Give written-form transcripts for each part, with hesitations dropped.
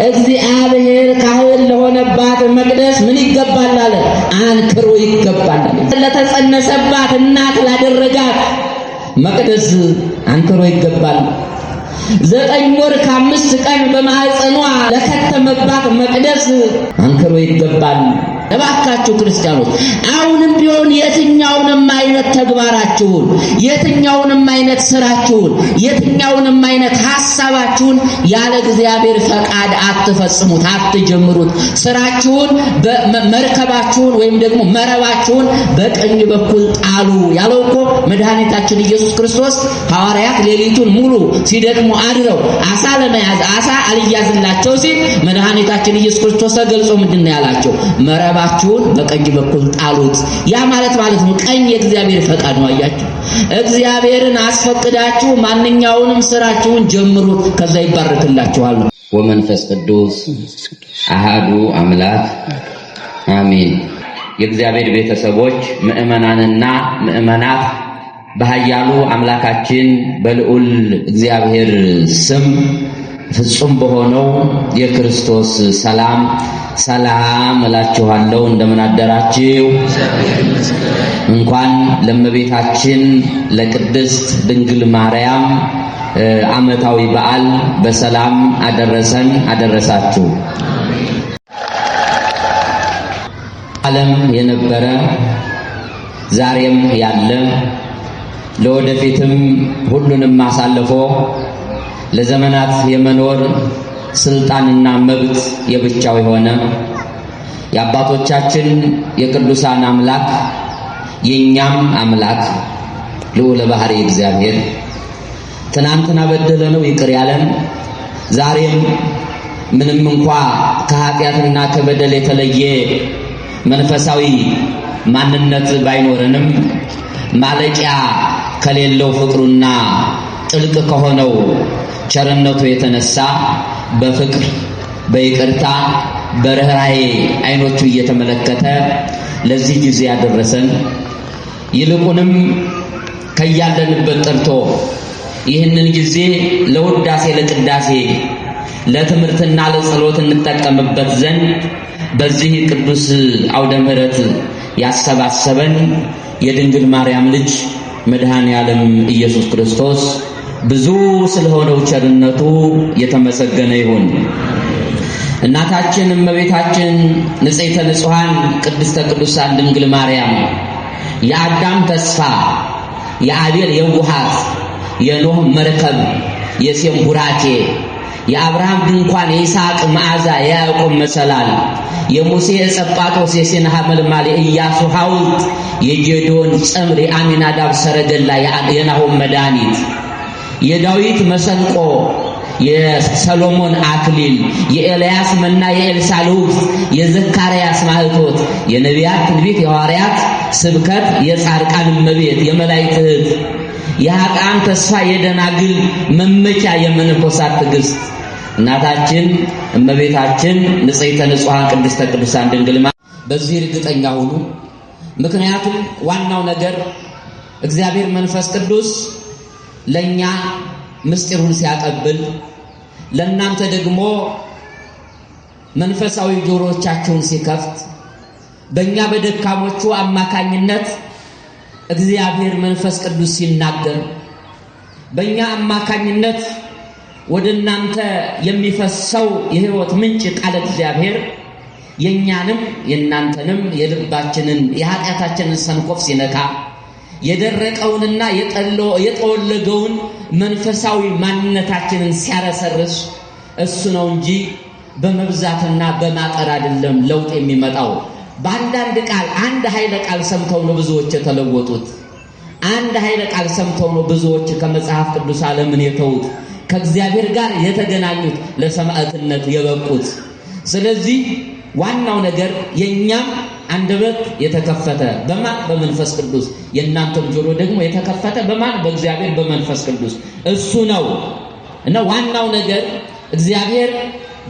እግዚአብሔር ካህን ለሆነባት መቅደስ ምን ይገባል አለ? አንክሮ ይገባል አለ። ለተጸነሰባት እናት ላደረጋት መቅደስ አንክሮ ይገባል። 9 ወር ከ5 ቀን በማህፀኗ ለከተመባት መቅደስ አንክሮ ይገባል። እባካችሁ ክርስቲያኖች አሁንም ቢሆን የትኛውንም አይነት ተግባራችሁን፣ የትኛውንም አይነት ስራችሁን፣ የትኛውንም አይነት ሐሳባችሁን ያለ እግዚአብሔር ፈቃድ አትፈጽሙት፣ አትጀምሩት። ስራችሁን መርከባችሁን ወይም ደግሞ መረባችሁን በቀኝ በኩል ጣሉ ያለው እኮ መድኃኒታችን ኢየሱስ ክርስቶስ ሐዋርያት ሌሊቱን ሙሉ ሲደክሙ አድረው አሳ ለመያዝ አሳ አልያዝላቸው ሲል መድኃኒታችን ኢየሱስ ክርስቶስ ተገልጾ ምንድነው ያላቸው? መረባችሁን በቀኝ በኩል ጣሉት። ያ ማለት ነው ቀኝ የእግዚአብሔር ፈቃድ ነው። አያችሁ፣ እግዚአብሔርን አስፈቅዳችሁ ማንኛውንም ስራችሁን ጀምሩት፣ ከዛ ይባረክላችኋል። ወመንፈስ ቅዱስ አሃዱ አምላክ አሜን። የእግዚአብሔር ቤተሰቦች ምእመናንና ምእመናት በኃያሉ አምላካችን በልዑል እግዚአብሔር ስም ፍጹም በሆነው የክርስቶስ ሰላም እላችኋለሁ። እንደምን አደራችሁ? እንኳን ለእመቤታችን ለቅድስት ድንግል ማርያም ዓመታዊ በዓል በሰላም አደረሰን አደረሳችሁ። ዓለም የነበረ ዛሬም ያለ ለወደፊትም ሁሉንም አሳልፎ ለዘመናት የመኖር ስልጣንና መብት የብቻው የሆነ የአባቶቻችን የቅዱሳን አምላክ የኛም አምላክ ልዑለ ባሕሪ እግዚአብሔር ትናንትና በደለነው ይቅር ያለን ዛሬም ምንም እንኳ ከኃጢአትና ከበደል የተለየ መንፈሳዊ ማንነት ባይኖረንም ማለቂያ ከሌለው ፍቅሩና ጥልቅ ከሆነው ቸርነቱ የተነሳ በፍቅር በይቅርታ በርህራሄ አይኖቹ እየተመለከተ ለዚህ ጊዜ ያደረሰን ይልቁንም ከያለንበት ጠርቶ ይህንን ጊዜ ለውዳሴ ለቅዳሴ ለትምህርትና ለጸሎት እንጠቀምበት ዘንድ በዚህ ቅዱስ አውደ ምሕረት ያሰባሰበን የድንግል ማርያም ልጅ መድኃኔ ዓለም ኢየሱስ ክርስቶስ ብዙ ስለሆነው ቸርነቱ የተመሰገነ ይሁን። እናታችን እመቤታችን ንጽሕተ ንጹሐን ቅድስተ ቅዱሳን ድንግል ማርያም የአዳም ተስፋ፣ የአቤል የውሃት፣ የኖህ መርከብ፣ የሴም ቡራኬ፣ የአብርሃም ድንኳን፣ የይስሐቅ መዓዛ፣ የያዕቆብ መሰላል፣ የሙሴ ጸጳጦስ፣ የሲና ሐመልማል፣ የኢያሱ ሐውልት፣ የጌዶን ጸምር፣ የአሚናዳብ ሰረገላ፣ የናሆም መድኃኒት፣ የዳዊት መሰንቆ፣ የሰሎሞን አክሊል፣ የኤልያስ መና፣ የኤልሳ ልውስ፣ የዘካርያስ ማህቶት፣ የነቢያት ትንቢት፣ የሐዋርያት ስብከት፣ የጻድቃን እመቤት፣ የመላእክት እህት፣ የኃጥአን ተስፋ፣ የደናግል መመኪያ፣ የመነኮሳት ትዕግስት እናታችን እመቤታችን ንጽሕተ ንጹሐን ቅድስተ ቅዱሳን ድንግል በዚህ እርግጠኛ ሁኑ። ምክንያቱም ዋናው ነገር እግዚአብሔር መንፈስ ቅዱስ ለኛ ምስጢሩን ሲያቀብል ለእናንተ ደግሞ መንፈሳዊ ጆሮቻችሁን ሲከፍት በእኛ በደካሞቹ አማካኝነት እግዚአብሔር መንፈስ ቅዱስ ሲናገር በእኛ አማካኝነት ወደ እናንተ የሚፈሰው የሕይወት ምንጭ ቃል እግዚአብሔር የኛንም የናንተንም የልባችንን የኃጢአታችንን ሰንኮፍ ሲነካ የደረቀውንና የጠወለገውን መንፈሳዊ ማንነታችንን ሲያረሰርስ እሱ ነው እንጂ በመብዛትና በማጠር አይደለም ለውጥ የሚመጣው። በአንዳንድ ቃል አንድ ኃይለ ቃል ሰምተው ነው ብዙዎች የተለወጡት። አንድ ኃይለ ቃል ሰምተው ነው ብዙዎች ከመጽሐፍ ቅዱስ ዓለምን የተዉት፣ ከእግዚአብሔር ጋር የተገናኙት፣ ለሰማዕትነት የበቁት። ስለዚህ ዋናው ነገር የኛም አንደበት የተከፈተ በማን በመንፈስ ቅዱስ፣ የእናንተም ጆሮ ደግሞ የተከፈተ በማን በእግዚአብሔር በመንፈስ ቅዱስ እሱ ነው እና ዋናው ነገር እግዚአብሔር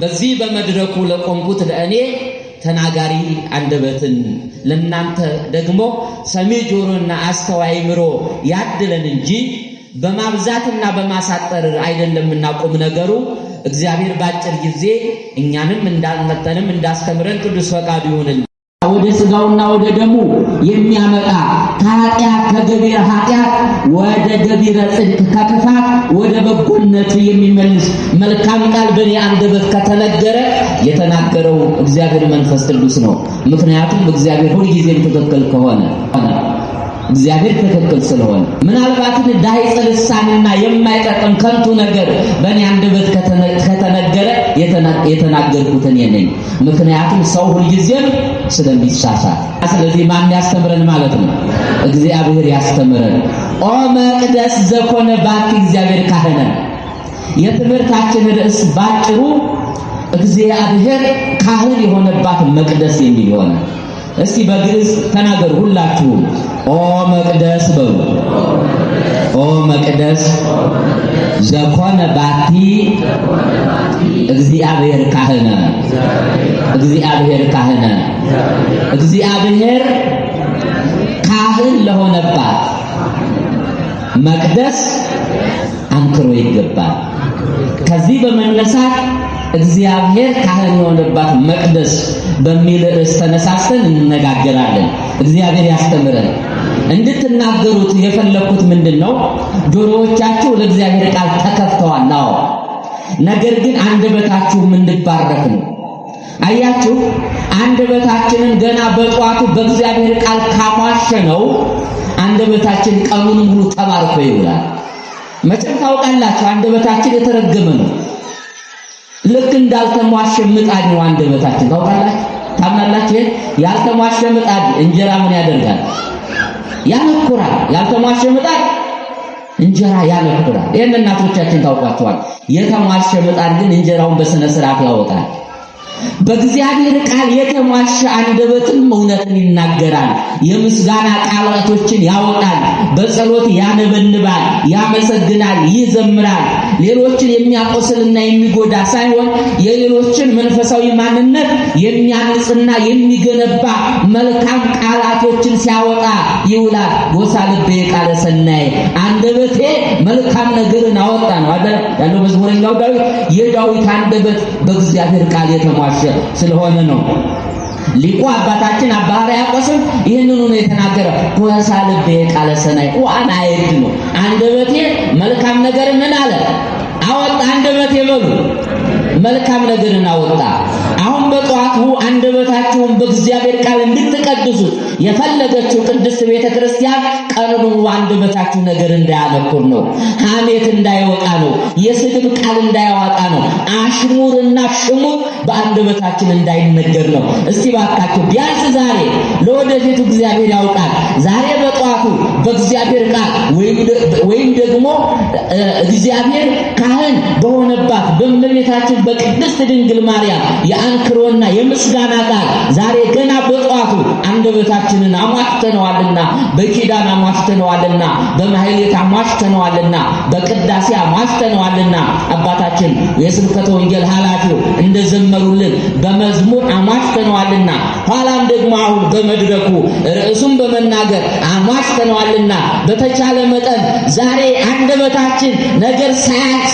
በዚህ በመድረኩ ለቆምኩት ለእኔ ተናጋሪ አንደበትን ለእናንተ ደግሞ ሰሚ ጆሮና አስተዋይ አእምሮ ያድለን እንጂ በማብዛትና በማሳጠር አይደለምና ቁም ነገሩ እግዚአብሔር ባጭር ጊዜ እኛንም እንዳልመጠንም እንዳስተምረን ቅዱስ ፈቃዱ ይሁንልን። ወደ ስጋውና ወደ ደሙ የሚያመጣ ከኃጢአት ከገቢረ ኃጢአት ወደ ገቢረ ጽድቅ ከክፋት ወደ በጎነት የሚመልስ መልካም ቃል በእኔ አንደበት ከተነገረ የተናገረው እግዚአብሔር መንፈስ ቅዱስ ነው። ምክንያቱም እግዚአብሔር ሁልጊዜም ትክክል ከሆነ እግዚአብሔር ትክክል ስለሆነ ምናልባትም ዳይጸ ልሳንና የማይጠቅም ከንቱ ነገር በእኔ አንደበት ከተነገረ የተናገርኩት እኔ ነኝ። ምክንያቱም ሰው ሁልጊዜም ስለሚሳሳት። ስለዚህ ማን ያስተምረን ማለት ነው? እግዚአብሔር ያስተምረን። ኦ መቅደስ ዘኮነ ባቲ እግዚአብሔር ካህነ። የትምህርታችን ርዕስ ባጭሩ እግዚአብሔር ካህን የሆነባት መቅደስ የሚል ይሆናል። እስቲ በግዕዝ ተናገሩ ሁላችሁም። ኦ መቅደስ በሉ። ኦ መቅደስ ዘኮነ ባቲ እግዚአብሔር ካህነ። እግዚአብሔር ካህነ። እግዚአብሔር ካህን ለሆነባት መቅደስ አንክሮ ይገባል። ከዚህ በመነሳት እግዚአብሔር ካህን የሆነባት መቅደስ በሚል ርዕስ ተነሳስተን እንነጋገራለን። እግዚአብሔር ያስተምረን። እንድትናገሩት የፈለኩት ምንድነው? ጆሮዎቻችሁ ለእግዚአብሔር ቃል ተከፍተዋል። አዎ፣ ነገር ግን አንደበታችሁም እንድባረክ ነው። አያችሁ፣ አንደበታችንን ገና በጧቱ በእግዚአብሔር ቃል ካሟሸነው አንደበታችን ቀኑን ሙሉ ተባርኮ ይውላል። መቼም ታውቃላችሁ አንደበታችን የተረገመ ነው። ልክ እንዳልተሟሸ ምጣድ ነው አንደበታችን። ታውቃላችሁ? ታምናላችሁ? ያልተሟሸ ምጣድ እንጀራ ምን ያደርጋል? ያነኩራል። ያልተሟሸ ምጣድ እንጀራ ያነኩራል። ይሄን እናቶቻችን ታውቋቸዋል። የተሟሸ ምጣድ ግን እንጀራውን በስነ ስርዓት ያወጣል። በእግዚአብሔር ቃል የተሟሸ አንደበትም እውነትን ይናገራል። የምስጋና ቃላቶችን ያወጣል። በጸሎት ያነበንባል፣ ያመሰግናል፣ ይዘምራል። ሌሎችን የሚያቆስልና የሚጎዳ ሳይሆን የሌሎችን መንፈሳዊ ማንነት የሚያንጽና የሚገነባ መልካም ቃላቶችን ሲያወጣ ይውላል። ጎሳ ልቤ ቃለ ሰናይ፣ አንደበቴ መልካም ነገርን አወጣ ነው አይደል ያለው መዝሙረኛው ዳዊት። የዳዊት አንደበት በእግዚአብሔር ቃል የተሟሸ ስለሆነ ነው። ሊቁ አባታችን አባ ሕርያቆስም ይህንኑ ነው የተናገረው። ጎሳ ልቤ ቃለ ሰናይ ዋና አይድ ነው። አንደበቴ መልካም ነገር ምን አለ? አወጣ። አንደበቴ በሉ መልካም ነገርን አወጣ። አሁን በጧቱ አንደበታችሁን በእግዚአብሔር ቃል እንድትቀድሱት የፈለገችው ቅድስት ቤተክርስቲያን ቀኑን አንደበታችሁ ነገር እንዳያነኩር ነው። ሐሜት እንዳይወጣ ነው። የስድብ ቃል እንዳያወጣ ነው። አሽሙርና ሽሙር በአንደበታችን እንዳይነገር ነው። እስቲ ባካችሁ ቢያንስ ዛሬ ለወደፊቱ እግዚአብሔር ያውቃል። ዛሬ በጧቱ በእግዚአብሔር ቃል ወይም ደግሞ እግዚአብሔር ካህን በሆነባት በእመቤታችን በቅድስት ድንግል ማርያም የአንክሮና የምስጋና ቃል ዛሬ ገና በጧቱ አንደበታችንን አሟሽተነዋልና፣ በኪዳን አሟሽተነዋልና፣ በማህሌት አሟሽተነዋልና፣ በቅዳሴ አሟሽተነዋልና አባታችን የስብከተ ወንጌል ኃላፊው እንደዘመሩልን በመዝሙር አሟሽተነዋልና፣ ኋላም ደግሞ አሁን በመድረኩ ርዕሱን በመናገር አሟሽተነዋልና በተቻለ መጠን ዛሬ አንደበታችን ነገር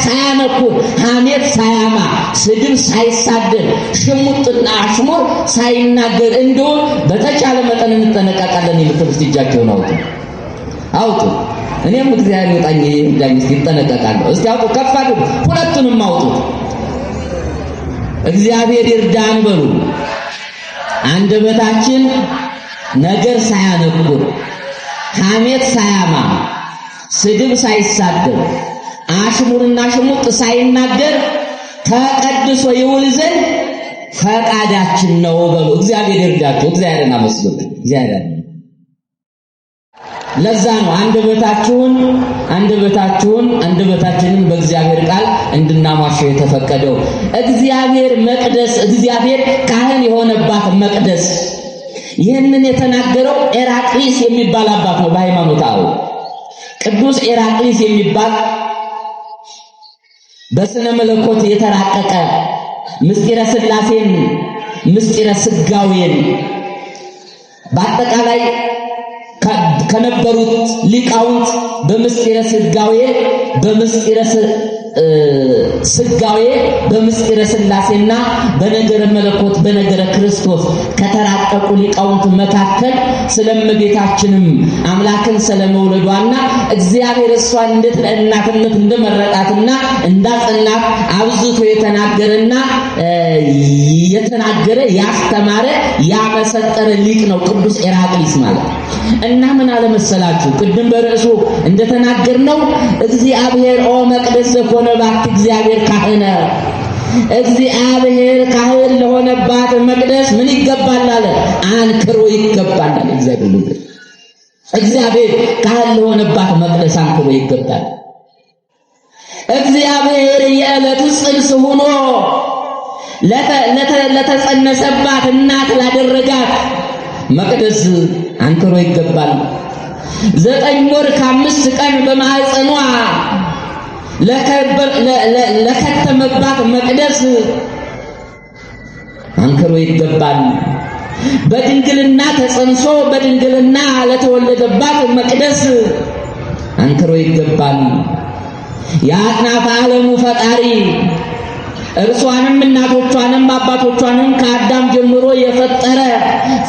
ሳያነኩር፣ ሐሜት ሳያማ፣ ስድብ ሳይሳደብ፣ ሽሙጥና አሽሙር ሳይናገር እንደሆነ በተቻለ መጠን እንጠነቀቃለን። የምትብስት እጃቸውን አውጡ። እኔም እግዚአብሔር ይወጣኝ እንዳኝ ይጠነቀቃለሁ። እስቲ አውጡ፣ ከፍ አድርጉ፣ ሁለቱንም አውጡ። እግዚአብሔር ይርዳን በሉ። አንደበታችን ነገር ሳያነኩር፣ ሐሜት ሳያማ፣ ስድብ ሳይሳደብ፣ አሽሙርና ሽሙጥ ሳይናገር ተቀድሶ ይውል ዘንድ ፈቃዳችን ነው በሉ። እግዚአብሔር ይርዳችሁ። እግዚአብሔርን አመስግኑ። ለዛ ነው አንደበታችንን በእግዚአብሔር ቃል እንድናሟሸው የተፈቀደው። እግዚአብሔር ካህን የሆነባት መቅደስ። ይህንን የተናገረው ኤራቅሊስ የሚባል አባት ነው በሃይማኖት አበው። ቅዱስ ኤራቅሊስ የሚባል በስነ መለኮት የተራቀቀ ምስጢረ ሥላሴን ምስጢረ ስጋዌን በአጠቃላይ ከነበሩት ሊቃውንት በምስጢረ ስጋዌ በምስጢረ ስጋዌ በምስጢረ ሥላሴና በነገረ መለኮት በነገረ ክርስቶስ ከተራቀቁ ሊቃውንት መካከል ስለእመቤታችንም አምላክን ስለመውለዷና እግዚአብሔር እሷን እንዴት ለእናትነት እንደመረጣትና እንዳጸናት አብዝቶ የተናገረና ያስተማረ ያመሰጠረ ሊቅ ነው ቅዱስ ኤራቅሊስ ማለት። እና ምን አለ መሰላችሁ ቅድም በርዕሱ እንደተናገርነው እግዚአብሔር ኦ መቅደስ ዘኮነ ባክ እግዚአብሔር ካህነ እግዚአብሔር ካህን ለሆነባት መቅደስ ምን ይገባል አለ? አንክሮ ይገባል አለ። እግዚአብሔር ካህን ለሆነባት መቅደስ አንክሮ ይገባል። እግዚአብሔር የዕለቱ ጽንስ ሆኖ ለተጸነሰባት እናት ላደረጋት መቅደስ አንክሮ ይገባል። 9 ወር ከ5 ቀን በማህፀኗ ለከተመባት መቅደስ አንክሮ ይገባል። በድንግልና ተጸንሶ በድንግልና ለተወለደባት መቅደስ አንክሮ ይገባል። የአጥናፈ ዓለሙ ፈጣሪ እርሷንም እናቶቿንም አባቶቿንም ከአዳም ጀምሮ የፈጠረ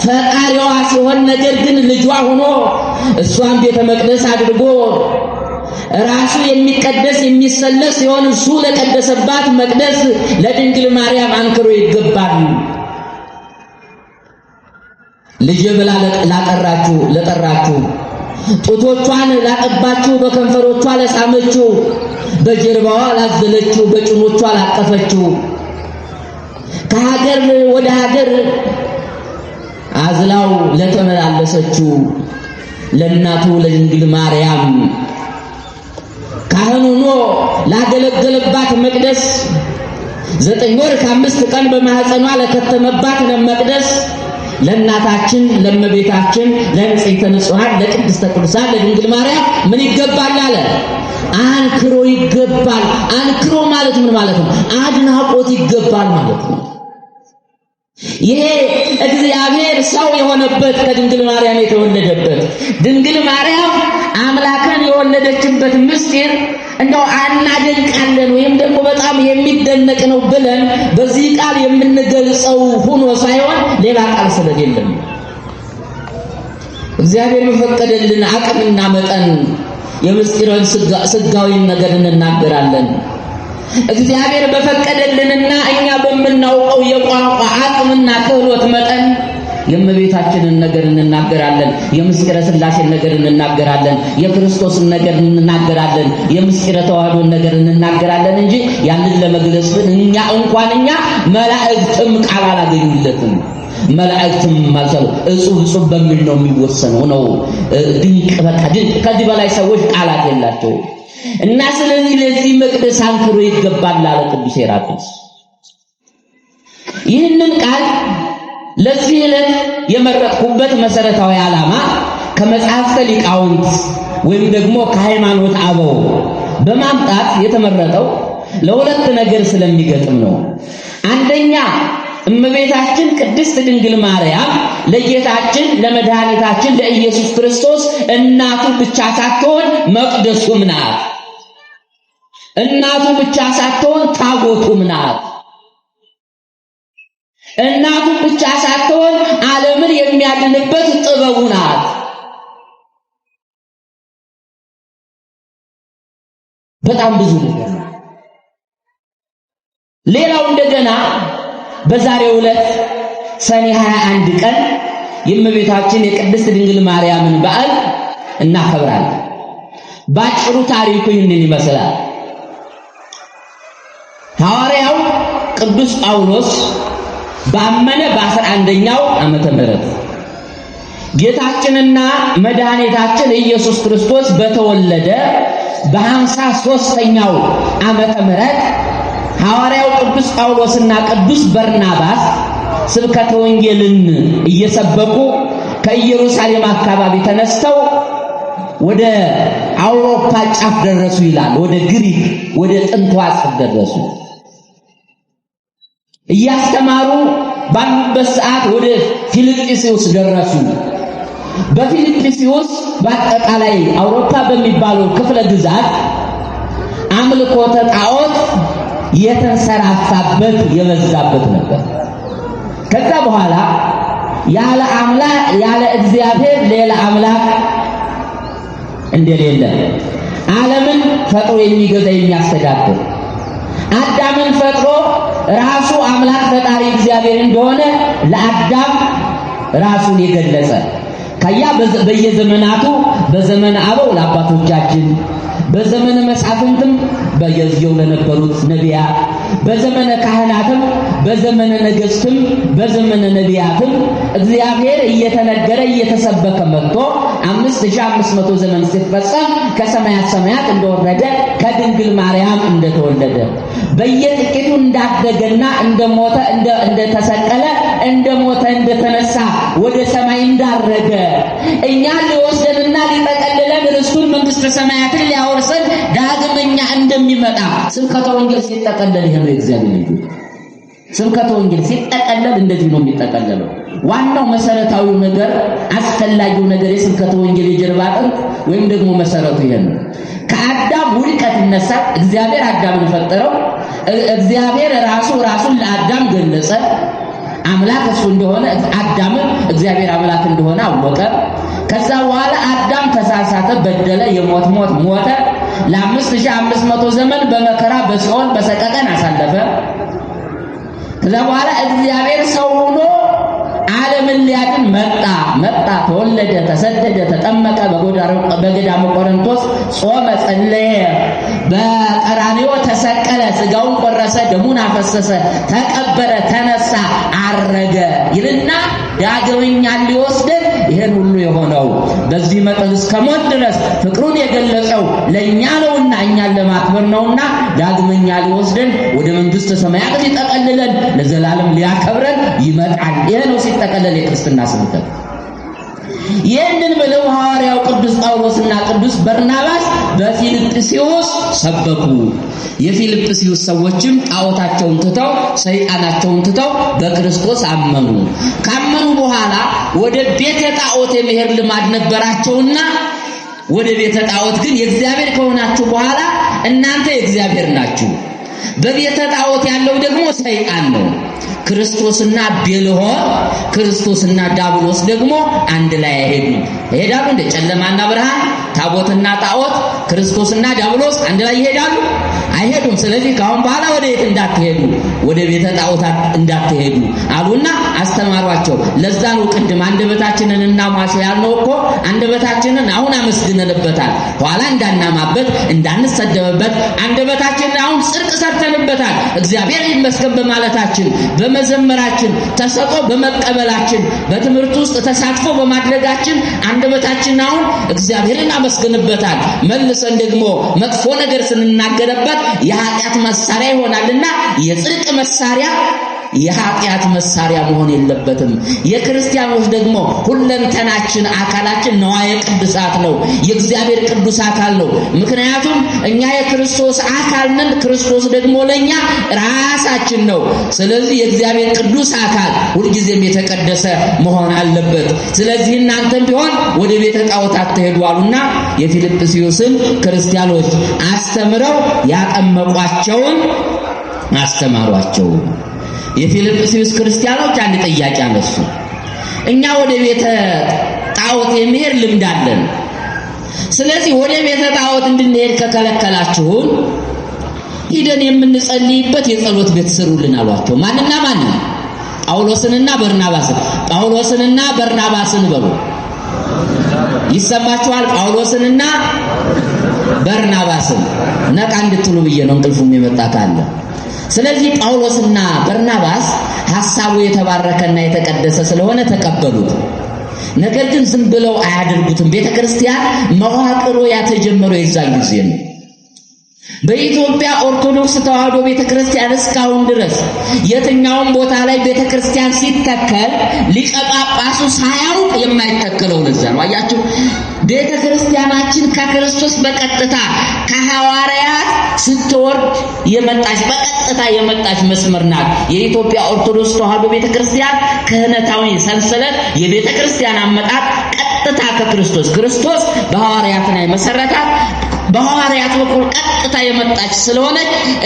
ፈጣሪዋ ሲሆን ነገር ግን ልጇ ሆኖ እሷን ቤተ መቅደስ አድርጎ ራሱ የሚቀደስ የሚሰለስ ሲሆን እሱ ለቀደሰባት መቅደስ ለድንግል ማርያም አንክሮ ይገባል። ልጅ ብላ ለጠራችሁ ጡቶቿን ላጠባችሁ በከንፈሮቿ ለሳመችው በጀርባዋ ላዘለችው በጭኖቿ ላቀፈችው ከሀገር ወደ ሀገር አዝላው ለተመላለሰችው ለእናቱ ለድንግል ማርያም ካህን ሆኖ ላገለገለባት መቅደስ 9 ወር ከ5 ቀን በማህፀኗ ለከተመባት መቅደስ ለእናታችን ለእመቤታችን ለንጽሕተ ንጹሐን ለቅድስተ ቅዱሳን ለድንግል ማርያም ምን ይገባል አለ? አንክሮ ይገባል። አንክሮ ማለት ምን ማለት ነው? አድናቆት ይገባል ማለት ነው። ይሄ እግዚአብሔር ሰው የሆነበት ከድንግል ማርያም የተወለደበት ድንግል ማርያም አምላክን የወለደችበት ምስጢር እንደው አናደንቃለን ወይም ደግሞ በጣም የሚደነቅ ነው ብለን በዚህ ቃል የምንገልጸው ሆኖ ሳይሆን ሌላ ቃል ስለሌለም እግዚአብሔር በፈቀደልን አቅምና መጠን የምስጢርን ስጋዊ ነገር እንናገራለን። እግዚአብሔር በፈቀደልንና እኛ በምናውቀው የቋንቋ አቅምና ክህሎት መጠን የእመቤታችንን ነገር እንናገራለን። የምስጢረ ሥላሴን ነገር እንናገራለን። የክርስቶስን ነገር እንናገራለን። የምስጢረ ተዋህዶን ነገር እንናገራለን እንጂ ያንን ለመግለጽ እኛ መላእክትም ቃል አላገኙለትም። መላእክትም ማለት እጹብ በሚል ነው የሚወሰነው ነው። ድንቅ በቃ ድንቅ ከዚህ በላይ ሰዎች ቃላት የላቸው እና ስለዚህ ለዚህ መቅደስ አንክሮ ይገባል አለ ቅዱስ ኤራቅሊስ። ይህንን ቃል ለዚህ ዕለት የመረጥኩበት መሰረታዊ ዓላማ ከመጽሐፍተ ሊቃውንት ወይም ደግሞ ከሃይማኖት አበው በማምጣት የተመረጠው ለሁለት ነገር ስለሚገጥም ነው። አንደኛ እመቤታችን ቅድስት ድንግል ማርያም ለጌታችን ለመድኃኒታችን ለኢየሱስ ክርስቶስ እናቱ ብቻ ሳትሆን መቅደሱም ናት። እናቱ ብቻ ሳትሆን ታቦቱም ናት። እናቱ ብቻ ሳትሆን ዓለምን የሚያድንበት ጥበቡ ናት። በጣም ብዙ ነገር ነው። ሌላው እንደገና በዛሬው ዕለት ሰኔ 21 ቀን የእመቤታችን የቅድስት ድንግል ማርያምን በዓል እናከብራለን። ባጭሩ ታሪኩ ይህንን ይመስላል። ሐዋርያው ቅዱስ ጳውሎስ ባመነ በ11ኛው ዓመተ ምህረት ጌታችንና መድኃኒታችን ኢየሱስ ክርስቶስ በተወለደ በ53ኛው ዓመተ ምህረት ሐዋርያው ቅዱስ ጳውሎስና ቅዱስ በርናባስ ስብከተ ወንጌልን እየሰበኩ ከኢየሩሳሌም አካባቢ ተነስተው ወደ አውሮፓ ጫፍ ደረሱ ይላል። ወደ ግሪክ ወደ ጥንቷ ጫፍ ደረሱ። እያስተማሩ ባሉበት ሰዓት ወደ ፊልጵስዩስ ደረሱ። በፊልጵስዩስ በአጠቃላይ አውሮፓ በሚባለው ክፍለ ግዛት አምልኮተ ጣዖት የተንሰራፋበት የበዛበት ነበር። ከዛ በኋላ ያለ አምላክ ያለ እግዚአብሔር ሌላ አምላክ እንደሌለ ዓለምን ፈጥሮ የሚገዛ የሚያስተዳድር አዳምን ፈጥሮ ራሱ አምላክ ፈጣሪ እግዚአብሔር እንደሆነ ለአዳም ራሱን የገለጸ ከያ በየዘመናቱ በዘመነ አበው ለአባቶቻችን በዘመነ መሳፍንትም በየጊዜው ለነበሩት ነቢያት በዘመነ ካህናትም በዘመነ ነገሥትም በዘመነ ነቢያትም እግዚአብሔር እየተነገረ እየተሰበከ መጥቶ 5500 ዘመን ሲፈጸም ከሰማያት ሰማያት እንደወረደ ከድንግል ማርያም እንደተወለደ በየጥቂቱ እንዳደገና እንደሞተ እንደተሰቀለ እንደሞተ እንደተነሳ ወደ ሰማይ እንዳረገ እኛን ሊወስደንና ሊጠቀልለን ርስቱን መንግሥተ ሰማያትን ሊያወርሰን ዳግመኛ እንደሚመጣ ስብከተ ወንጌል ሲጠቀለል ይሄ ነው እግዚአብሔር ልጅ። ስብከተ ወንጌል ሲጠቀለል እንደዚህ ነው የሚጠቀለለው። ዋናው መሰረታዊው ነገር አስፈላጊው ነገር የስብከተ ወንጌል የጀርባ አጥንት ወይም ደግሞ መሰረቱ ይሄ ነው። ከአዳም ውድቀት ይነሳ እግዚአብሔር አዳምን ፈጠረው። እግዚአብሔር ራሱን ለአዳም ገለጸ። አምላክ እሱ እንደሆነ አዳምን እግዚአብሔር አምላክ እንደሆነ አወቀ። ከዛ በኋላ አዳም ተሳሳተ፣ በደለ፣ የሞት ሞት ሞተ። ለ5500 ዘመን በመከራ በሲኦል በሰቀቀን አሳለፈ። ከዛ በኋላ እግዚአብሔር ሰው ሆኖ ዓለምን ሊያድን መጣ፣ ተወለደ፣ ተሰደደ፣ ተጠመቀ፣ በገዳመ ቆሮንቶስ ጾመ፣ ጸለየ፣ በቀራንዮ ተሰቀለ፣ ስጋውን ቆረሰ፣ ደሙን አፈሰሰ፣ ተቀበረ፣ ተነሳ፣ አረገ ይልና ዳግመኛ ሊወስደን ይሄን ሁሉ የሆነው በዚህ መጠን እስከ ሞት ድረስ ፍቅሩን የገለጸው ለኛ ነውና እኛን ለማክበር ነውና ዳግመኛ ሊወስደን ወደ መንግሥተ ሰማያት ሊጠቀልለን ለዘላለም ሊያከብረን ይመጣል። ይሄ ነው ሲጠቀለል የክርስትና ስብከት። ይህንን ብለው ሐዋርያው ቅዱስ ጳውሎስና ቅዱስ በርናባስ በፊልጵስዩስ ሰበኩ። የፊልጵስዩስ ሰዎችም ጣዖታቸውን ትተው ሰይጣናቸውን ትተው በክርስቶስ አመኑ። ካመኑ በኋላ ወደ ቤተ ጣዖት የመሄድ ልማድ ነበራቸውና ወደ ቤተ ጣዖት ግን የእግዚአብሔር ከሆናችሁ በኋላ እናንተ የእግዚአብሔር ናችሁ፣ በቤተ ጣዖት ያለው ደግሞ ሰይጣን ነው። ክርስቶስና ቤልሆር ክርስቶስና ዳብሎስ ደግሞ አንድ ላይ አይሄዱም። ይሄዳሉ እንደ ጨለማና ብርሃን፣ ታቦትና ጣዖት፣ ክርስቶስና ዳብሎስ አንድ ላይ ይሄዳሉ? አይሄዱም። ስለዚህ ካሁን በኋላ ወደ የት እንዳትሄዱ፣ ወደ ቤተ ጣዖታት እንዳትሄዱ አሉና አስተማሯቸው። ለዛ ነው ቅድም አንደበታችንን እናሟሸው ያልነው እኮ አንደበታችንን አሁን አመስግነንበታል፣ ኋላ እንዳናማበት እንዳንሰደብበት አንደበታችንን አሁን ጽድቅ ሰርተንበታል። እግዚአብሔር ይመስገን በማለታችን በመዘመራችን ተሰጦ በመቀበላችን በትምህርት ውስጥ ተሳትፎ በማድረጋችን አንደበታችን አሁን እግዚአብሔርን አመስግንበታል። መልሰን ደግሞ መጥፎ ነገር ስንናገርበት የኃጢአት መሳሪያ ይሆናልና የጽድቅ መሳሪያ የኃጢአት መሳሪያ መሆን የለበትም። የክርስቲያኖች ደግሞ ሁለንተናችን አካላችን ነዋየ ቅዱሳት ነው፣ የእግዚአብሔር ቅዱስ አካል ነው። ምክንያቱም እኛ የክርስቶስ አካል ነን፣ ክርስቶስ ደግሞ ለኛ ራሳችን ነው። ስለዚህ የእግዚአብሔር ቅዱስ አካል ሁልጊዜም የተቀደሰ መሆን አለበት። ስለዚህ እናንተም ቢሆን ወደ ቤተ ጣዖት አትሄዱ አሉና የፊልጵስዩስን ክርስቲያኖች አስተምረው ያጠመቋቸውን አስተማሯቸው። የፊልጵስዩስ ክርስቲያኖች አንድ ጥያቄ አነሱ። እኛ ወደ ቤተ ጣዖት የሚሄድ ልምድ አለን። ስለዚህ ወደ ቤተ ጣዖት እንድንሄድ ከከለከላችሁን ሂደን የምንጸልይበት የጸሎት ቤት ስሩልን አሏቸው። ማንና ማን? ጳውሎስንና በርናባስን። ጳውሎስንና በርናባስን በሉ። ይሰማችኋል? ጳውሎስንና በርናባስን ነቃ እንድትሉ ብዬ ነው፣ እንቅልፉም የመጣ ካለ። ስለዚህ ጳውሎስና በርናባስ ሐሳቡ የተባረከና የተቀደሰ ስለሆነ ተቀበሉት። ነገር ግን ዝም ብለው አያደርጉትም። ቤተክርስቲያን መዋቅሩ ያተጀመረው የዛን ጊዜ ነው። በኢትዮጵያ ኦርቶዶክስ ተዋሕዶ ቤተክርስቲያን እስካሁን ድረስ የትኛውም ቦታ ላይ ቤተክርስቲያን ሲተከል ሊቀ ጳጳሱ ሳያውቅ የማይተከለው ለዛ ነው። አያችሁ፣ ቤተክርስቲያናችን ከክርስቶስ በቀጥታ ከሐዋርያት ስትወርድ የመጣች በቀጥታ የመጣች መስመር ናት። የኢትዮጵያ ኦርቶዶክስ ተዋሕዶ ቤተክርስቲያን ክህነታዊ ሰንሰለት የቤተክርስቲያን አመጣጥ ቀጥታ ከክርስቶስ በሐዋርያት ላይ መሰረታት። በሐዋርያት በኩል ቀጥታ የመጣች ስለሆነ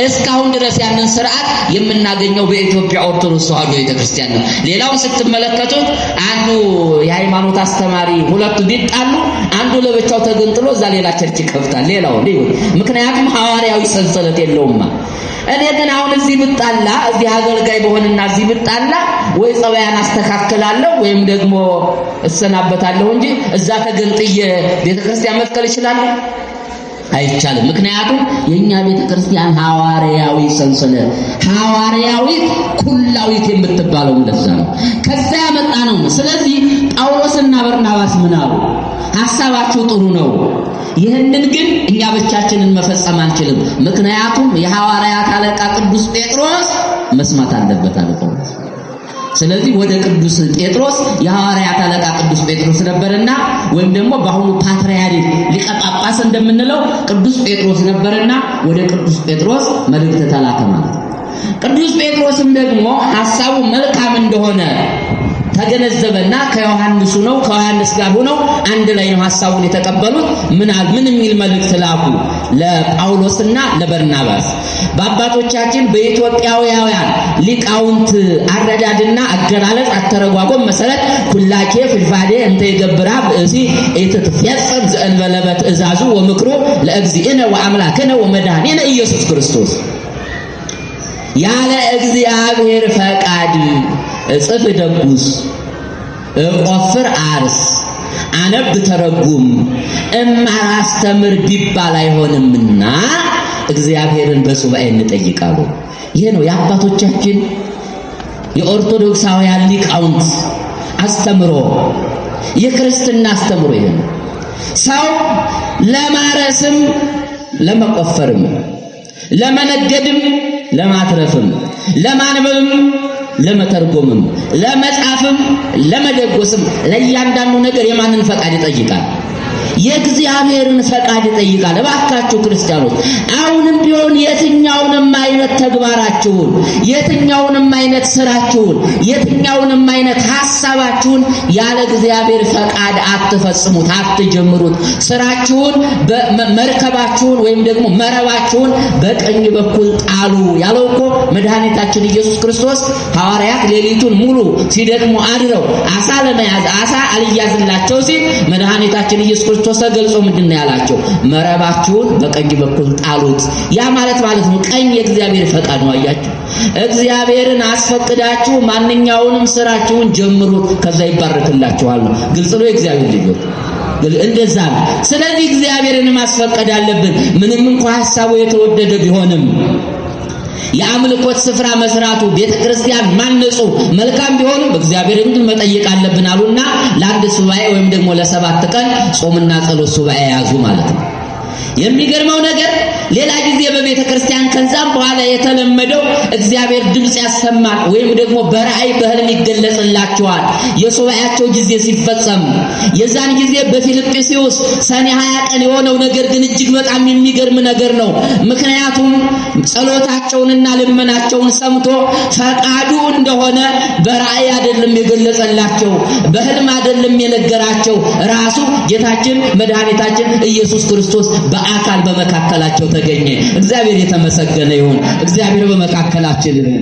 እስካሁን ድረስ ያንን ሥርዓት የምናገኘው በኢትዮጵያ ኦርቶዶክስ ተዋሕዶ ቤተክርስቲያን ነው። ሌላውን ስትመለከቱት አንዱ የሃይማኖት አስተማሪ ሁለቱ ቢጣሉ አንዱ ለብቻው ተገንጥሎ እዛ ሌላ ቸርች ይከፍታል። ሌላው ምክንያቱም ሐዋርያዊ ሰንሰለት የለውማ። እኔ ግን አሁን እዚህ ብጣላ እዚህ አገልጋይ በሆንና እዚህ ብጣላ ወይ ጸባያን አስተካክላለሁ ወይም ደግሞ እሰናበታለሁ እንጂ እዛ ተገንጥዬ ቤተክርስቲያን መትከል ይችላል አይቻልም። ምክንያቱም የኛ ቤተክርስቲያን ሐዋርያዊ ሰንሰለት ሐዋርያዊ ኩላዊት የምትባለው እንደዛ ነው። ከዛ ያመጣ ነው። ስለዚህ ጳውሎስና በርናባስ ምን አሉ? ሐሳባቸው ጥሩ ነው። ይህንን ግን እኛ ብቻችንን መፈጸም አንችልም። ምክንያቱም የሐዋርያት አለቃ ቅዱስ ጴጥሮስ መስማት አለበት አለ ጳውሎስ። ስለዚህ ወደ ቅዱስ ጴጥሮስ የሐዋርያት አለቃ ቅዱስ ጴጥሮስ ነበርና ወይም ደግሞ በአሁኑ ፓትርያርክ ሊቀ ጳጳስ እንደምንለው ቅዱስ ጴጥሮስ ነበርና ወደ ቅዱስ ጴጥሮስ መልእክት ተላከ ማለት ነው። ቅዱስ ጴጥሮስም ደግሞ ሐሳቡ መልካም እንደሆነ ተገነዘበና ከዮሐንስ ጋር ሆነው አንድ ላይ ነው ሐሳቡን የተቀበሉት። ምን የሚል መልእክት ላኩ? ለጳውሎስና ለበርናባስ በአባቶቻችን በኢትዮጵያውያን ሊቃውንት አረዳድና አገላለጽ አተረጓጎም መሰረት ኩላኬ ፍልፋዴ እንተ ይገብራ ብእሲ እትትፈጸም ዘእንበለ በትእዛዙ ወምክሩ ለእግዚእነ ወአምላክነ ወመድኃኒነ ኢየሱስ ክርስቶስ ያለ እግዚአብሔር ፈቃድ እጽፍ ደጉስ እቆፍር አርስ አነብ ተረጉም እማር አስተምር ቢባል አይሆንምና እግዚአብሔርን በሱባኤ እንጠይቃሉ። ይሄ ነው የአባቶቻችን የኦርቶዶክሳውያን ሊቃውንት አስተምሮ፣ የክርስትና አስተምሮ። ይሄ ነው ሰው ለማረስም ለመቆፈርም ለመነገድም ለማትረፍም ለማንበብም ለመተርጎምም ለመጻፍም ለመደጎስም ለእያንዳንዱ ነገር የማንን ፈቃድ ይጠይቃል? የእግዚአብሔርን ፈቃድ ይጠይቃል። እባካችሁ ክርስቲያኖች አሁንም ቢሆን የትኛውንም አይነት ተግባራችሁን፣ የትኛውንም አይነት ስራችሁን፣ የትኛውንም አይነት ሐሳባችሁን ያለ እግዚአብሔር ፈቃድ አትፈጽሙት፣ አትጀምሩት። ስራችሁን መርከባችሁን ወይም ደግሞ መረባችሁን በቀኝ በኩል ጣሉ ያለው እኮ መድኃኒታችን ኢየሱስ ክርስቶስ ሐዋርያት ሌሊቱን ሙሉ ሲደክሙ አድረው አሳ ለመያዝ አሳ አልያዝላቸው ሲል መድኃኒታችን ኢየሱስ ክርስቶስ ተገልጾ ምንድነው ያላቸው? መረባችሁን በቀኝ በኩል ጣሉት። ያ ማለት ነው ቀኝ የእግዚአብሔር ፈቃድ ነው። አያችሁ፣ እግዚአብሔርን አስፈቅዳችሁ ማንኛውንም ስራችሁን ጀምሩት፣ ከዛ ይባረክላችኋል ነው። ግልጽ ነው የእግዚአብሔር ልጆች፣ እንደዛ ነው። ስለዚህ እግዚአብሔርን ማስፈቀድ አለብን። ምንም እንኳን ሐሳቡ የተወደደ ቢሆንም የአምልኮት ስፍራ መስራቱ ቤተክርስቲያን ማነጹ መልካም ቢሆንም እግዚአብሔርን ግን መጠየቅ አለብን አሉና ለአንድ ሱባኤ ወይም ደግሞ ለ7 ቀን ጾምና ጸሎት ሱባኤ ያዙ ማለት ነው። የሚገርመው ነገር ሌላ ጊዜ በቤተክርስቲያን ከዛም በኋላ የተለመደው እግዚአብሔር ድምጽ ያሰማል ወይም ደግሞ በራእይ በህልም ይገለጽላቸዋል። የሱባኤያቸው ጊዜ ሲፈጸም የዛን ጊዜ በፊልጵስዩስ ሰኔ 20 ቀን የሆነው ነገር ግን እጅግ በጣም የሚገርም ነገር ነው። ምክንያቱም ጸሎታቸውንና ልመናቸውን ሰምቶ ፈቃዱ እንደሆነ በራእይ አይደለም የገለጸላቸው፣ በህልም አይደለም የነገራቸው፣ ራሱ ጌታችን መድኃኒታችን ኢየሱስ ክርስቶስ በአካል በመካከላቸው ተገኘ። እግዚአብሔር የተመሰገነ ይሁን። እግዚአብሔር በመካከላችን ይሁን።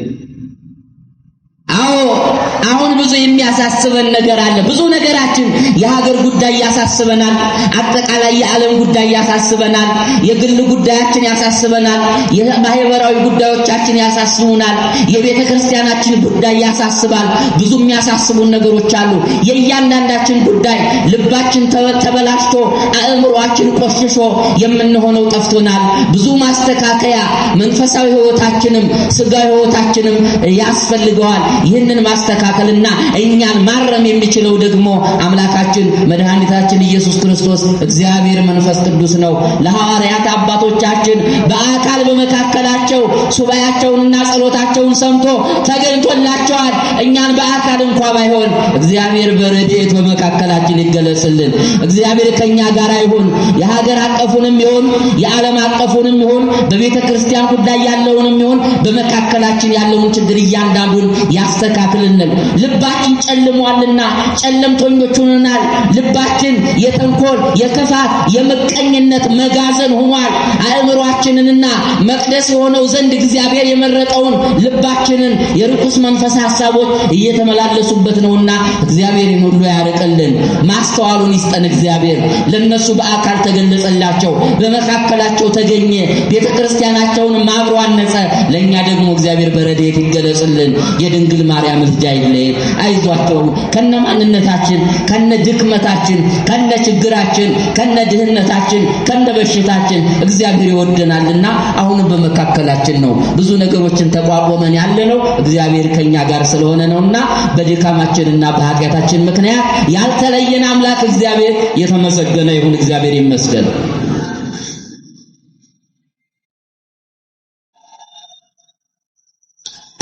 አሁን ብዙ የሚያሳስበን ነገር አለ። ብዙ ነገራችን የሀገር ጉዳይ ያሳስበናል፣ አጠቃላይ የዓለም ጉዳይ ያሳስበናል፣ የግል ጉዳያችን ያሳስበናል፣ የማህበራዊ ጉዳዮቻችን ያሳስቡናል፣ የቤተ ክርስቲያናችን ጉዳይ ያሳስባል። ብዙ የሚያሳስቡን ነገሮች አሉ። የእያንዳንዳችን ጉዳይ ልባችን ተበላሽቶ አእምሮአችን ቆሽሾ የምንሆነው ጠፍቶናል። ብዙ ማስተካከያ መንፈሳዊ ህይወታችንም ስጋዊ ህይወታችንም ያስፈልገዋል። ይህንን ማስተካከልና እኛን ማረም የሚችለው ደግሞ አምላካችን መድኃኒታችን ኢየሱስ ክርስቶስ እግዚአብሔር መንፈስ ቅዱስ ነው። ለሐዋርያት አባቶቻችን በአካል በመካከላቸው ሱባኤያቸውንና ጸሎታቸውን ሰምቶ ተገኝቶላቸዋል። እኛን በአካል እንኳን ባይሆን እግዚአብሔር በረድኤት በመካከላችን ይገለጽልን። እግዚአብሔር ከኛ ጋር ይሁን። የሀገር አቀፉንም ይሁን የዓለም አቀፉንም ይሁን በቤተ ክርስቲያን ጉዳይ ያለውንም ይሁን በመካከላችን ያለውን ችግር እያንዳንዱን ያስተካክልልን። ልባችን ጨልሟልና ጨለምተኞች ሆነናል። ልባችን የተንኮል የክፋት የምቀኝነት መጋዘን ሆኗል። አእምሮአችንንና መቅደስ የሆነው ዘንድ እግዚአብሔር የመረጠውን ልባችንን የርኩስ መንፈስ ሐሳቦች እየተመላለሱበት ነውና እግዚአብሔር ሁሉ ያርቅልን። ማስተዋሉን ይስጠን እግዚአብሔር። ለነሱ በአካል ተገለጸላቸው፣ በመካከላቸው ተገኘ፣ ቤተክርስቲያናቸውን ማብሮ አነጸ። ለኛ ደግሞ እግዚአብሔር በረድኤት ይገለጽልን። የድንግል ማርያም ልጅ አይለየን። አይዟቸው ከነ ማንነታችን ከነ ድክመታችን ከነ ችግራችን ከነ ድህነታችን ከነ በሽታችን እግዚአብሔር ይወደናልና አሁንም በመካከላችን ነው። ብዙ ነገሮችን ተቋቁመን ያለነው እግዚአብሔር ከኛ ጋር ስለሆነ ነውና በድካማችንና በኃጢአታችን ምክንያት ያልተለየን አምላክ እግዚአብሔር የተመሰገነ ይሁን። እግዚአብሔር ይመስገን።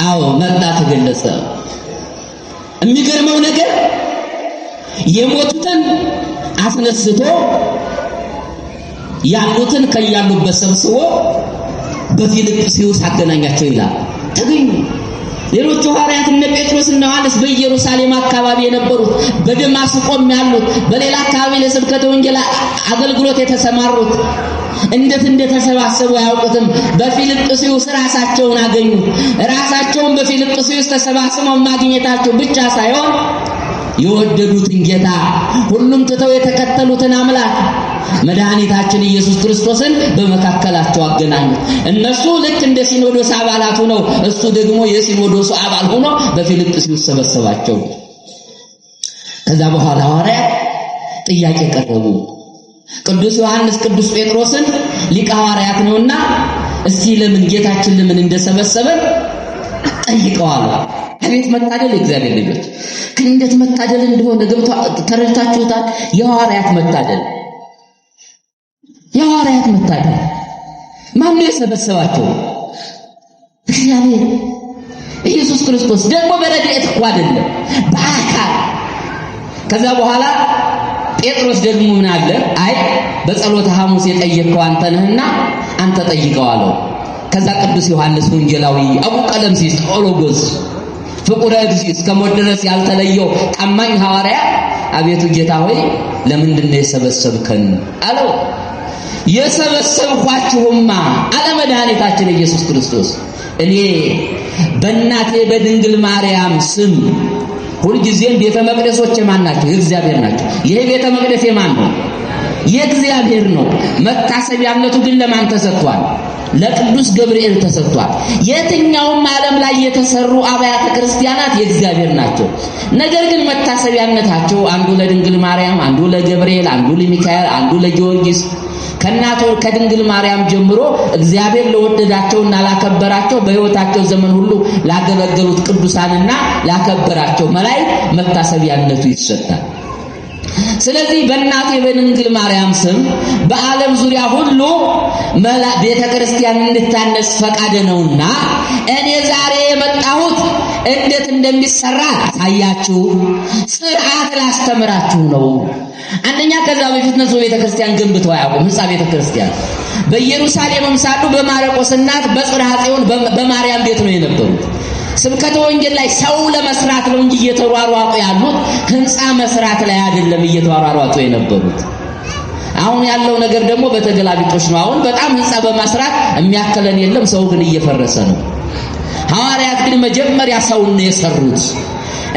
አዎ መጣ፣ ተገለጸ። የሚገርመው ነገር የሞቱትን አስነስቶ ያሉትን ከያሉበት ሰብስቦ በፊልጵስዩስ አገናኛቸው ይላል። ተገኙ። ሌሎቹ ሐዋርያት እነ ጴጥሮስ እና ዮሐንስ በኢየሩሳሌም አካባቢ የነበሩት፣ በደማስቆም ያሉት፣ በሌላ አካባቢ ለስብከተ ወንጌል አገልግሎት የተሰማሩት እንዴት እንደተሰባሰቡ አያውቁትም። በፊልጵስዩስ ራሳቸውን አገኙ። ራሳቸውን በፊልጵስዩስ ተሰባስበው ማግኘታቸው ብቻ ሳይሆን የወደዱትን ጌታ ሁሉም ትተው የተከተሉትን አምላክ መድኃኒታችን ኢየሱስ ክርስቶስን በመካከላቸው አገናኙት። እነሱ ልክ እንደ ሲኖዶስ አባላት ሆነው እሱ ደግሞ የሲኖዶሱ አባል ሆኖ በፊልጵስዩስ ሰበሰባቸው። ከዛ በኋላ ሐዋርያት ጥያቄ ቀረቡ። ቅዱስ ዮሐንስ ቅዱስ ጴጥሮስን ሊቀ ሐዋርያት ነውና እስቲ ለምን ጌታችን ለምን እንደሰበሰበን ጠይቀዋል። አቤት መታደል! እግዚአብሔር ልጆች ከእንዴት መታደል እንደሆነ ገብቶ ተረድታችሁታል? የሐዋርያት መታደል፣ የሐዋርያት መታደል። ማን ነው የሰበሰባቸው? እግዚአብሔር ኢየሱስ ክርስቶስ። ደግሞ በረድኤት እኮ አይደለም በአካል። ከዛ በኋላ ጴጥሮስ ደግሞ ምን አለ? አይ በጸሎተ ሐሙስ የጠየቅከው አንተ ነህና አንተ ጠይቀው አለው። ከዛ ቅዱስ ዮሐንስ ወንጌላዊ አቡ ቀለምሲስ ኦሎጎስ ፍቁረ እግዚእ እስከ ሞት ድረስ ያልተለየው ታማኝ ሐዋርያ አቤቱ ጌታ ሆይ ለምንድን ነው የሰበሰብከን አለው። የሰበሰብኳችሁማ አለ መድኃኒታችን ኢየሱስ ክርስቶስ እኔ በእናቴ በድንግል ማርያም ስም ሁልጊዜም ቤተ መቅደሶች የማን ናቸው? የእግዚአብሔር ናቸው። ይሄ ቤተ መቅደስ የማን ነው? የእግዚአብሔር ነው። መታሰቢያነቱ ግን ለማን ተሰጥቷል? ለቅዱስ ገብርኤል ተሰጥቷል። የትኛውም ዓለም ላይ የተሰሩ አብያተ ክርስቲያናት የእግዚአብሔር ናቸው። ነገር ግን መታሰቢያነታቸው አንዱ ለድንግል ማርያም፣ አንዱ ለገብርኤል፣ አንዱ ለሚካኤል፣ አንዱ ለጊዮርጊስ ከናቶ ከድንግል ማርያም ጀምሮ እግዚአብሔር ለወደዳቸውና ላከበራቸው በሕይወታቸው ዘመን ሁሉ ላገለገሉት ቅዱሳንና ላከበራቸው መላእክት መታሰቢያነቱ ይሰጣል። ስለዚህ በእናቴ በድንግል ማርያም ስም በዓለም ዙሪያ ሁሉ ቤተ ክርስቲያን እንድታነጽ ፈቃደ ነውና እኔ ዛሬ የመጣሁት እንዴት እንደሚሰራ ታያችሁ፣ ሥርዓት ላስተምራችሁ ነው። አንደኛ ከዛ በፊት ነው ቤተ ክርስቲያን ገንብተው አያውቁም። ሕንጻ ቤተ ክርስቲያን በኢየሩሳሌምም ሳሉ በማርቆስ እናት በጽርሐ ጽዮን በማርያም ቤት ነው የነበሩት። ስብከተ ወንጌል ላይ ሰው ለመስራት ነው እንጂ እየተሯሯጡ ያሉት ሕንጻ መስራት ላይ አይደለም እየተሯሯጡ የነበሩት። አሁን ያለው ነገር ደግሞ በተገላቢጦሽ ነው። አሁን በጣም ሕንጻ በመስራት የሚያከለን የለም፣ ሰው ግን እየፈረሰ ነው። ሐዋርያት ግን መጀመሪያ ሰውን ነው የሰሩት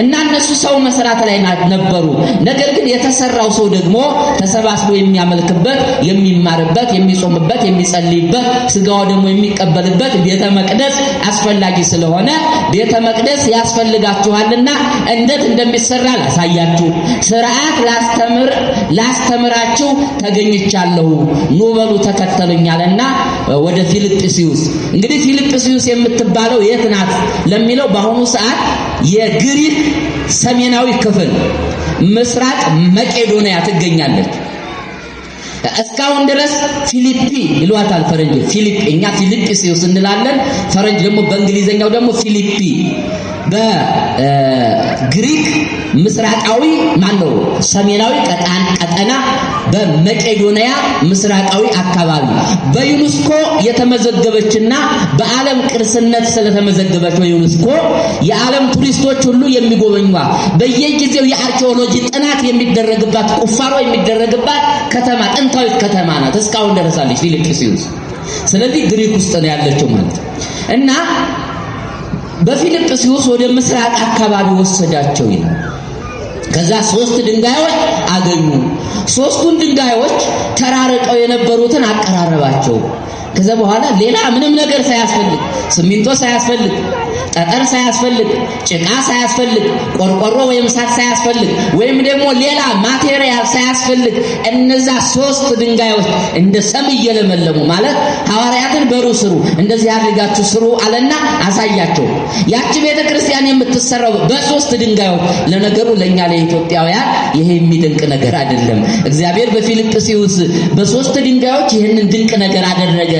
እና እነሱ ሰው መስራት ላይ ነበሩ። ነገር ግን የተሰራው ሰው ደግሞ ተሰባስቦ የሚያመልክበት፣ የሚማርበት፣ የሚጾምበት፣ የሚጸልይበት፣ ስጋው ደግሞ የሚቀበልበት ቤተ መቅደስ አስፈላጊ ስለሆነ ቤተ መቅደስ ያስፈልጋችኋልና እንዴት እንደሚሰራ ላሳያችሁ፣ ሥርዓት ላስተምራችሁ ተገኝቻለሁ፣ ኑ በሉ ተከተሉኛልና ወደ ፊልጵስዩስ። እንግዲህ ፊልጵስዩስ የምትባለው የት ናት ለሚለው በአሁኑ ሰዓት የግሪክ ሰሜናዊ ክፍል ምስራቅ መቄዶንያ ትገኛለች። እስካሁን ድረስ ፊሊፒ ይሏታል ፈረንጆች። ፊሊፒ እኛ ፊልጵስዩስ እንላለን፣ ፈረንጅ ደግሞ በእንግሊዘኛው ደግሞ ፊሊፒ በግሪክ ምስራቃዊ ማነው ሰሜናዊ ቀጠና በመቄዶንያ ምስራቃዊ አካባቢ በዩኔስኮ የተመዘገበችና በዓለም ቅርስነት ስለተመዘገበች በዩኔስኮ የዓለም ቱሪስቶች ሁሉ የሚጎበኙ በየጊዜው የአርኪኦሎጂ ጥናት የሚደረግባት ቁፋሮ የሚደረግባት ከተማ ጥንታዊት ከተማ ናት። እስካሁን ደረሳለች ፊልጵስዩስ። ስለዚህ ግሪክ ውስጥ ነው ያለችው ማለት እና በፊልጵስዩስ ወደ ምስራቅ አካባቢ ወሰዳቸው ይላል። ከዛ 3 ድንጋዮች አገኙ። 3ቱን ድንጋዮች ተራርቀው የነበሩትን አቀራረባቸው። ከዛ በኋላ ሌላ ምንም ነገር ሳያስፈልግ ሲሚንቶ ሳያስፈልግ ጠጠር ሳያስፈልግ ጭቃ ሳያስፈልግ ቆርቆሮ ወይም ሳት ሳያስፈልግ ወይም ደግሞ ሌላ ማቴሪያል ሳያስፈልግ እነዛ 3 ድንጋዮች እንደ ሰም እየለመለሙ ማለት ሐዋርያትን በሩ ስሩ እንደዚህ አድርጋችሁ ስሩ አለና አሳያቸው። ያቺ ቤተክርስቲያን የምትሰራው በ3 ድንጋዮች። ለነገሩ ለኛ ለኢትዮጵያውያን ይሄ የሚደንቅ ነገር አይደለም። እግዚአብሔር በፊልጵስዩስ በ3 ድንጋዮች ይህንን ድንቅ ነገር አደረገ።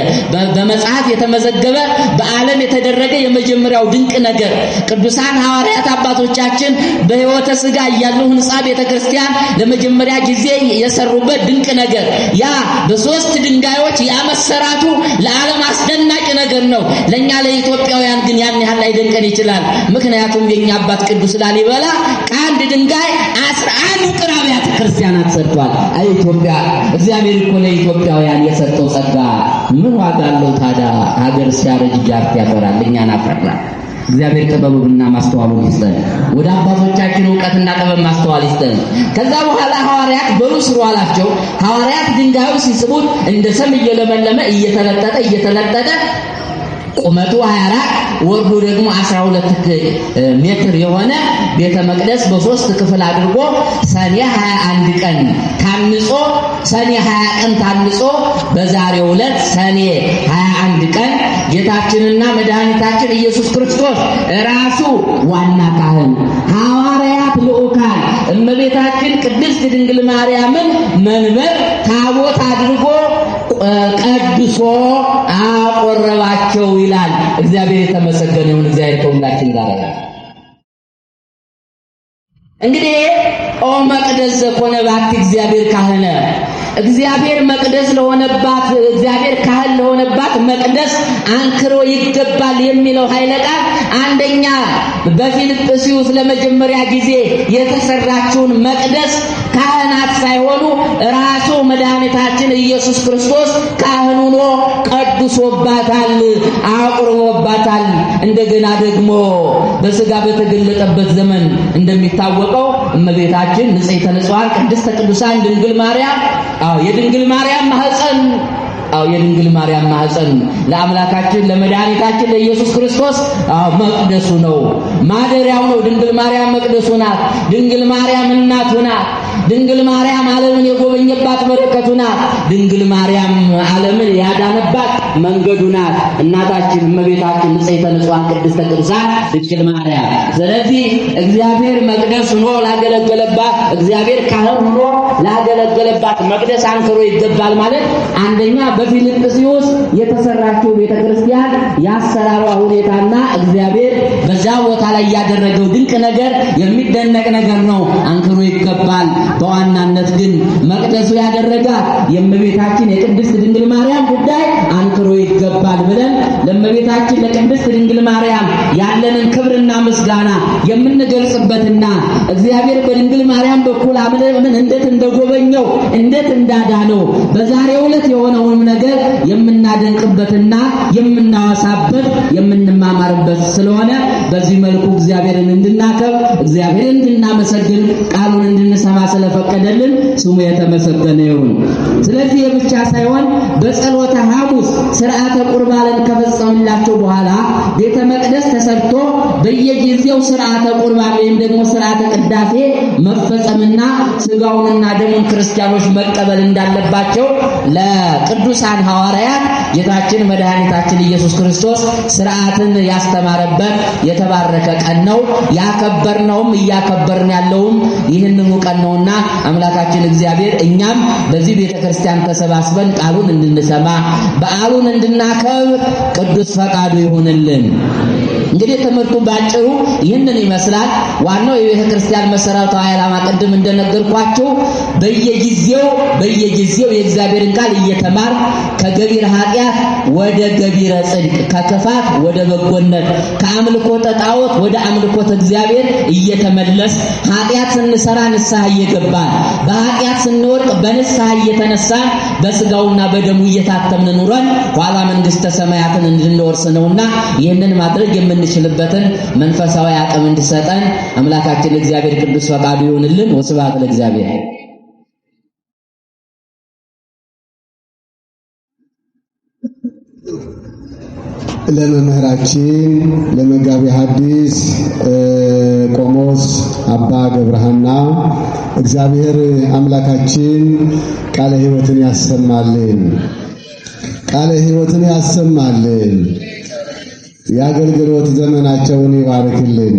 በመጽሐፍ የተመዘገበ በዓለም የተደረገ የመጀመሪያው ድንቅ ነገር ቅዱሳን ሐዋርያት አባቶቻችን በሕይወተ ሥጋ ያለው ሕንጻ ቤተክርስቲያን ለመጀመሪያ ጊዜ የሰሩበት ድንቅ ነገር ያ በ3 ድንጋዮች ያመሰራቱ ለዓለም አስደናቂ ነገር ነው። ለኛ ለኢትዮጵያውያን ግን ያን ያህል ላይደንቀን ይችላል። ምክንያቱም የኛ አባት ቅዱስ ላሊበላ ከአንድ ድንጋይ 11 ውቅር አብያተ ክርስቲያናት ሰርቷል። አይ ኢትዮጵያ እግዚአብሔር እኮ ለኢትዮጵያውያን የሰጠው ጸጋ ምን ዋጋ አለው ታዲያ? ሀገር ሲያረጅ ጃርት ያፈራል፣ እኛን አፈራ። እግዚአብሔር ጥበቡንና ማስተዋሉን ይስጠን። ወደ አባቶቻችን ዕውቀትና ጥበብ ማስተዋል ይስጠን። ከዛ በኋላ ሐዋርያት በሩ ስሩ አላቸው። ሐዋርያት ድንጋዩን ሲስቡት እንደ ሰም እየለመለመ እየተለጠጠ ቁመቱ 24 ወርዱ ደግሞ 12 ሜትር የሆነ ቤተ መቅደስ በ3 ክፍል አድርጎ ሰኔ 21 ቀን ታንጾ ሰኔ 20 ቀን ታንጾ በዛሬው ዕለት ሰኔ 21 ቀን ጌታችንና መድኃኒታችን ኢየሱስ ክርስቶስ ራሱ ዋና ካህን ሐዋርያት ልዑካን እመቤታችን ቅድስት ድንግል ማርያምን መንበር ታቦት አድርጎ ቀድሶ አቆረባቸው ይላል። እግዚአብሔር የተመሰገነ ይሁን። እግዚአብሔር ከሁላችን ጋር ይሁን። እንግዲህ ኦ መቅደስ ዘኮነ ባቲ እግዚአብሔር ካህነ እግዚአብሔር መቅደስ ለሆነባት እግዚአብሔር ካህን ለሆነባት መቅደስ አንክሮ ይገባል የሚለው ኃይለ ቃል አንደኛ በፊልጵስዩስ ለመጀመሪያ ጊዜ የተሰራችውን መቅደስ ካህናት ሳይሆኑ ራሱ መድኃኒታችን ኢየሱስ ክርስቶስ ካህን ሆኖ ቀድሶባታል፣ አቁርቦባታል። እንደገና ደግሞ በሥጋ በተገለጠበት ዘመን እንደሚታወቀው እመቤታችን ንጽሕተ ንጹሐን ቅድስተ ቅዱሳን ድንግል ማርያም የድንግል ማርያም ማህፀን ለአምላካችን ለመድኃኒታችን ለኢየሱስ ክርስቶስ መቅደሱ ነው፣ ማደሪያው ነው። ድንግል ማርያም መቅደሱ ናት። ድንግል ማርያም እናቱ ናት። ድንግል ማርያም ዓለምን የጎበኘባት በረከቱ ናት። ድንግል ማርያም ዓለምን ያዳነባት መንገዱ ናት። እናታችን እመቤታችን ንጽሕተ ንጹሐን ቅድስተ ቅዱሳን ድንግል ማርያም። ስለዚህ እግዚአብሔር መቅደስ ሆኖ ላገለገለባት እግዚአብሔር ካህን ሆኖ ላገለገለባት መቅደስ አንክሮ ይገባል ማለት አንደኛ በፊልጵስዩስ የተሰራችው ቤተክርስቲያን ያሰራሯ ሁኔታና እግዚአብሔር በዛ ቦታ ላይ ያደረገው ድንቅ ነገር የሚደነቅ ነገር ነው። አንክሮ ይገባል። በዋናነት ግን መቅደሱ ያደረጋት የእመቤታችን የቅድስት ድንግል ማርያም ጉዳይ አንክሮ ይገባል ብለን ለእመቤታችን ለቅድስት ድንግል ማርያም ያለንን ክብርና ምስጋና የምንገልጽበትና እግዚአብሔር በድንግል ማርያም በኩል ዓለምን እንዴት እንደጎበኘው እንዴት እንዳዳነው በዛሬው ዕለት የሆነውን ነገር የምናደንቅበትና የምናወሳበት የምንማማርበት ስለሆነ በዚህ መልኩ እግዚአብሔርን እንድናከብር እግዚአብሔርን እንድናመሰግን ቃሉን እንድንሰማ ስለፈቀደልን ስሙ የተመሰገነ ይሁን። ስለዚህ የብቻ ሳይሆን በጸሎተ ሐሙስ ሥርዓተ ቁርባንን ከፈጸሙላቸው በኋላ ቤተ መቅደስ ተሰርቶ በየጊዜው ሥርዓተ ቁርባን ወይም ደግሞ ሥርዓተ ቅዳሴ መፈጸምና ሥጋውንና ደሙን ክርስቲያኖች መቀበል እንዳለባቸው ለቅዱሳን ሐዋርያት ጌታችን መድኃኒታችን ኢየሱስ ክርስቶስ ሥርዓትን ያስተማረበት የተባረከ ቀን ነው። ያከበርነውም እያከበርን ያለውም ይህንኑ ቀን ነውና አምላካችን እግዚአብሔር እኛም በዚህ ቤተክርስቲያን ተሰባስበን ቃሉን እንድንሰማ በዓሉን እንድናከብር ቅዱስ ፈቃዱ ይሁንልን። እንግዲህ ትምህርቱ ባጭሩ ይህንን ይመስላል። ዋናው የቤተ ክርስቲያን መሰረታዊ ዓላማ ቅድም እንደነገርኳችሁ በየጊዜው የእግዚአብሔርን ቃል እየተማር ከገቢረ ኃጢአት ወደ ገቢረ ጽድቅ፣ ከክፋት ወደ በጎነት፣ ከአምልኮተ ጣዖት ወደ አምልኮተ እግዚአብሔር እየተመለስ ኃጢአት ስንሰራ ንስሐ እየገባን በኃጢአት ስንወድቅ በንስሐ እየተነሳን በስጋውና በደሙ እየታተምን ኑረን ኋላ መንግስተ ሰማያትን እንድንወርስ ነውና ይህንን ማድረግ የምንችልበትን መንፈሳዊ አቅም እንዲሰጠን አምላካችን እግዚአብሔር ቅዱስ ፈቃዱ ይሁንልን። ወስብሐት ለእግዚአብሔር። ለመምህራችን ለመጋቢ ሐዲስ ቆሞስ አባ ገብረሃና እግዚአብሔር አምላካችን ቃለ ሕይወትን ያሰማልን፣ ቃለ ሕይወትን ያሰማልን። የአገልግሎት ዘመናቸውን ይባርክልን።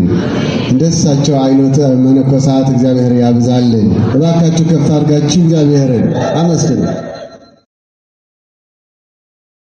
እንደሳቸው አይነት መነኮሳት እግዚአብሔር ያብዛልን። እባካችሁ ከፍ አድርጋችሁ እግዚአብሔርን አመስግኑ።